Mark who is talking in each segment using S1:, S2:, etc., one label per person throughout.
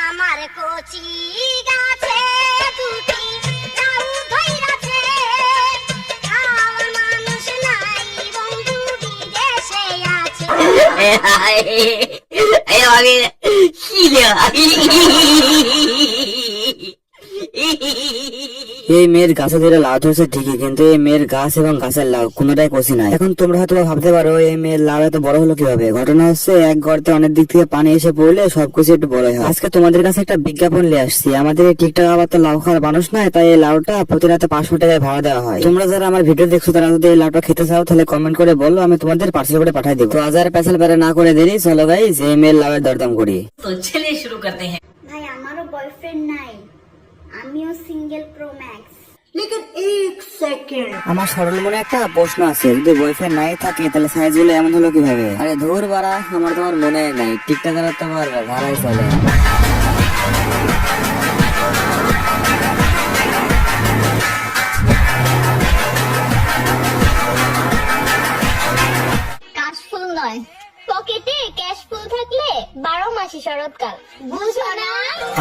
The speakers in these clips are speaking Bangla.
S1: আমার কচি গাছে দুটি লাউ ধইরাছে, আমার মানুষ নাই বন্ধু বিদেশে আছে।
S2: এই মেয়ের গাছে ধরে লাউ ধরছে ঠিকই, কিন্তু এই মেয়ের গাছ এবং গাছের লাউ কোনোটাই কচি নাই। এখন তোমরা হয়তো ভাবতে পারো এই মেয়ের লাউ এত বড় হলো কিভাবে। ঘটনা হচ্ছে এক গর্তে অনেক দিক থেকে পানি এসে পড়লে সবকিছু একটু বড় হয়। আজকে তোমাদের কাছে একটা বিজ্ঞাপন নিয়ে আসছি। আমাদের এই টিকটক আবার তো লাউ খাওয়ার মানুষ নাই, তাই এই লাউটা প্রতি রাতে 500 টাকায় ভাড়া দেওয়া হয়। তোমরা যারা আমার ভিডিও দেখছো তারা যদি এই লাউটা খেতে চাও তাহলে কমেন্ট করে বলো, আমি তোমাদের পার্সেল করে পাঠিয়ে দেবো। তো আজ আর পেছাল বেড়ে না করে দেরি, চলো গাইস এই মেয়ের লাউয়ের দরদাম করি।
S3: তো চলিए शुरू करते हैं।
S1: ভাই আমারও বয়ফ্রেন্ড নাই, আমিও সিঙ্গেল প্রো ম্যাক্স।
S2: আমার সরল মনে একটা প্রশ্ন আছে, যদি বয়ফ্রেন্ড নাই থাকে তাহলে সাইজ গুলো এমন হলো কিভাবে? আরে ধুর বাড়া, আমার তোমার মনে নাই, টিকটক আর তোমার ভাড়াই চলে।
S1: কাশফুল নয়, পকেটে ক্যাশ ফুল থাকলে 12 মাসই শরৎকাল, বুঝো না?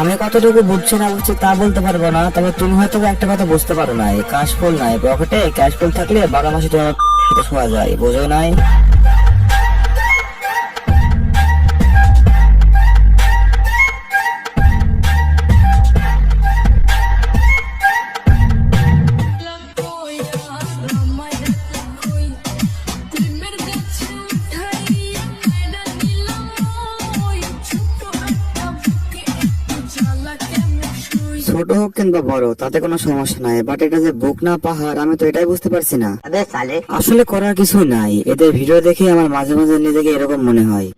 S2: আমি কতটুকু বুঝছি না বুঝছি তা বলতে পারবো না, তবে তুমি হয়তো একটা কথা বুঝতে পারো না, কাশফুল নাই, পকেটে ক্যাশফুল থাকলে 12 মাসে তোমার শোয়া যায়, বোঝো নাই? ছোট হোক কিংবা বড় তাতে কোনো সমস্যা নাই, বাট এটা যে বুক না পাহাড় আমি তো এটাই বুঝতে পারছি না। আসলে করার কিছু নাই, এদের ভিডিও দেখে আমার মাঝে মাঝে নিজেকে এরকম মনে হয়।